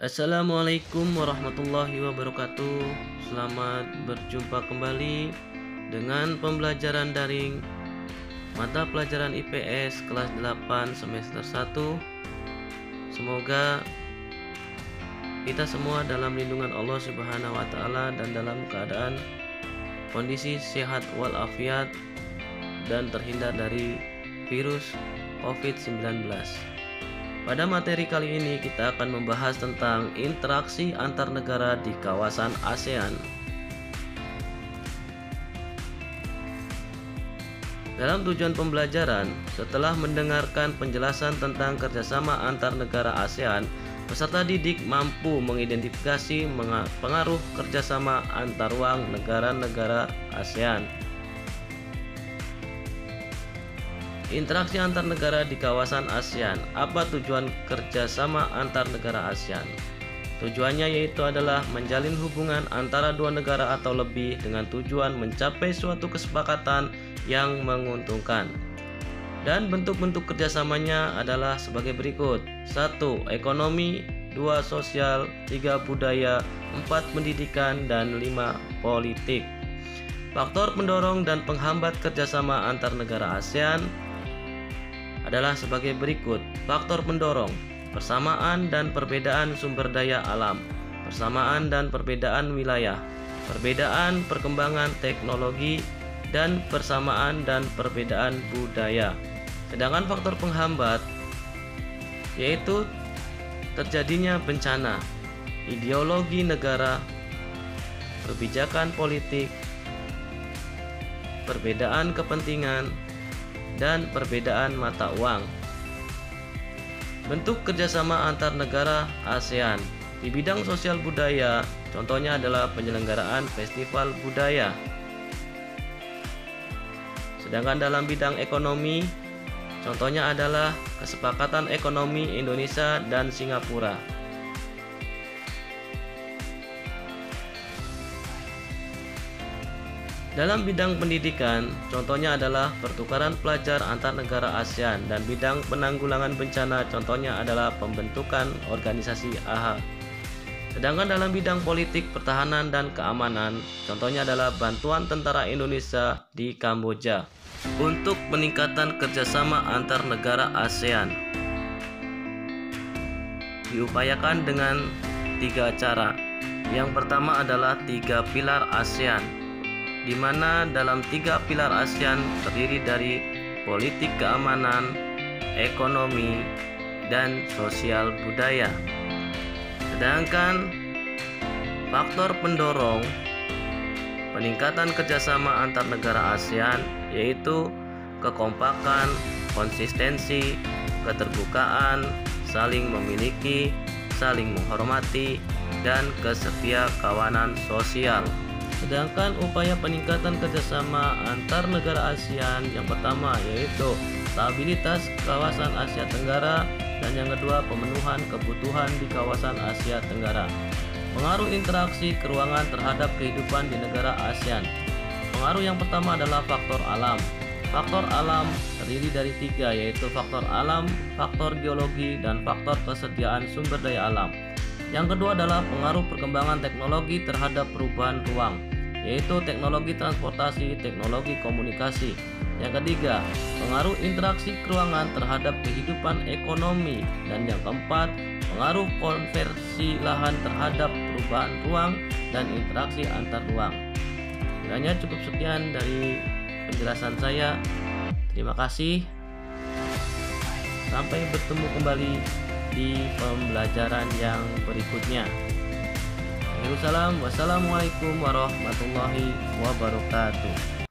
Assalamualaikum warahmatullahi wabarakatuh. Selamat berjumpa kembali dengan pembelajaran daring mata pelajaran IPS kelas 8 semester 1. Semoga kita semua dalam lindungan Allah Subhanahu wa taala dan dalam keadaan kondisi sehat walafiat dan terhindar dari virus COVID-19. Pada materi kali ini kita akan membahas tentang interaksi antar negara di kawasan ASEAN. Dalam tujuan pembelajaran, setelah mendengarkan penjelasan tentang kerjasama antar negara ASEAN, peserta didik mampu mengidentifikasi pengaruh kerjasama antar ruang negara-negara ASEAN. Interaksi antar negara di kawasan ASEAN. Apa tujuan kerjasama antar negara ASEAN? Tujuannya yaitu adalah menjalin hubungan antara dua negara atau lebih dengan tujuan mencapai suatu kesepakatan yang menguntungkan. Dan bentuk-bentuk kerjasamanya adalah sebagai berikut: 1. Ekonomi, 2. Sosial, 3. Budaya, 4. Pendidikan, dan 5. Politik. Faktor pendorong dan penghambat kerjasama antar negara ASEAN adalah sebagai berikut. Faktor pendorong: persamaan dan perbedaan sumber daya alam, persamaan dan perbedaan wilayah, perbedaan perkembangan teknologi, dan persamaan dan perbedaan budaya. Sedangkan faktor penghambat yaitu terjadinya bencana, ideologi negara, kebijakan politik, perbedaan kepentingan, dan perbedaan mata uang. Bentuk kerjasama antar negara ASEAN. Di bidang sosial budaya, contohnya adalah penyelenggaraan festival budaya. Sedangkan dalam bidang ekonomi, contohnya adalah kesepakatan ekonomi Indonesia dan Singapura. Dalam bidang pendidikan, contohnya adalah pertukaran pelajar antar negara ASEAN, dan bidang penanggulangan bencana contohnya adalah pembentukan organisasi AHA. Sedangkan dalam bidang politik, pertahanan, dan keamanan, contohnya adalah bantuan tentara Indonesia di Kamboja. Untuk peningkatan kerjasama antar negara ASEAN diupayakan dengan 3 cara. Yang pertama adalah 3 pilar ASEAN, di mana dalam 3 pilar ASEAN terdiri dari politik keamanan, ekonomi, dan sosial budaya. Sedangkan faktor pendorong peningkatan kerjasama antar negara ASEAN yaitu kekompakan, konsistensi, keterbukaan, saling memiliki, saling menghormati, dan kesetia kawanan sosial. Sedangkan upaya peningkatan kerjasama antar negara ASEAN yang pertama yaitu stabilitas kawasan Asia Tenggara, dan yang kedua pemenuhan kebutuhan di kawasan Asia Tenggara. Pengaruh interaksi keruangan terhadap kehidupan di negara ASEAN. Pengaruh yang pertama adalah faktor alam. Faktor alam terdiri dari 3 yaitu faktor alam, faktor geologi, dan faktor kesediaan sumber daya alam. Yang kedua adalah pengaruh perkembangan teknologi terhadap perubahan ruang, yaitu teknologi transportasi, teknologi komunikasi. Yang ketiga, pengaruh interaksi keruangan terhadap kehidupan ekonomi. Dan yang keempat, pengaruh konversi lahan terhadap perubahan ruang dan interaksi antar ruang. Kiranya cukup sekian dari penjelasan saya. Terima kasih. Sampai bertemu kembali di pembelajaran yang berikutnya. Wassalamualaikum warahmatullahi wabarakatuh.